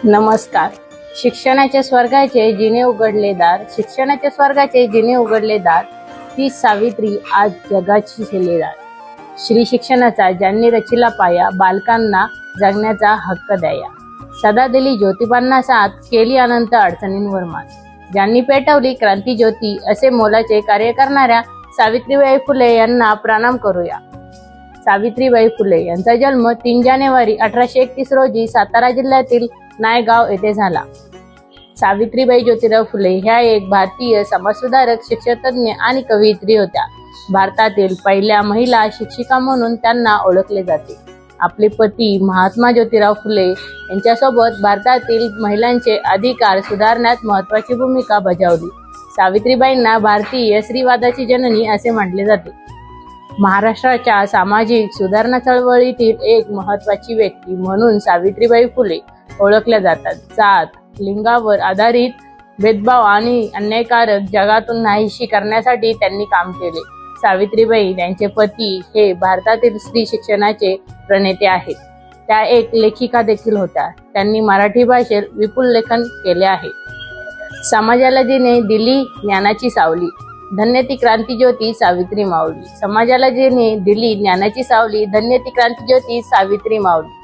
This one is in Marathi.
नमस्कार. शिक्षणाच्या स्वर्गाचे जिने उघडले दार, शिक्षणाच्या स्वर्गाचे जिने उघडले दार, ती सावित्री आज जगाची शिलेदार. श्री शिक्षणाचा ज्यांनी रचिला पाया, बालकांना जगण्याचा हक्क द्याया. सदा दिली ज्योतिबांना साथ, केली अनंत अडचणींवर मात. ज्यांनी पेटवली क्रांती ज्योती, असे मोलाचे कार्य करणाऱ्या सावित्रीबाई फुले यांना प्रणाम करूया. सावित्रीबाई फुले यांचा जन्म 3 जानेवारी 1831 रोजी सातारा जिल्ह्यातील नायगाव येथे झाला. सावित्रीबाई ज्योतिराव फुले ह्या एक भारतीय समाजसुधारक, शिक्षणतज्ञ आणि कवयित्री होत्या. भारतातील पहिल्या महिला शिक्षिका म्हणून त्यांना ओळखले जाते. आपले पती महात्मा ज्योतिराव फुले यांच्यासोबत भारतातील महिलांचे अधिकार सुधारण्यात महत्त्वाची भूमिका बजावली. सावित्रीबाईंना भारतीय स्त्रीवादाची जननी असे म्हटले जाते. महाराष्ट्राच्या सामाजिक सुधारणा चळवळीतील एक महत्त्वाची व्यक्ती म्हणून सावित्रीबाई फुले ओळखल्या जातात. जात, लिंगावर आधारित भेदभाव आणि अन्यायकारक जगातून नाहीशी करण्यासाठी त्यांनी काम केले. सावित्रीबाई त्यांचे पती हे भारतातील स्त्री शिक्षणाचे प्रणेते आहेत. त्या एक लेखिका देखील होत्या. त्यांनी मराठी भाषेत विपुल लेखन केले आहे. समाजाला जिने दिली ज्ञानाची सावली, धन्य ती क्रांती ज्योती सावित्री माऊली. समाजाला जिने दिली ज्ञानाची सावली, धन्य ती क्रांती ज्योती सावित्री माऊली.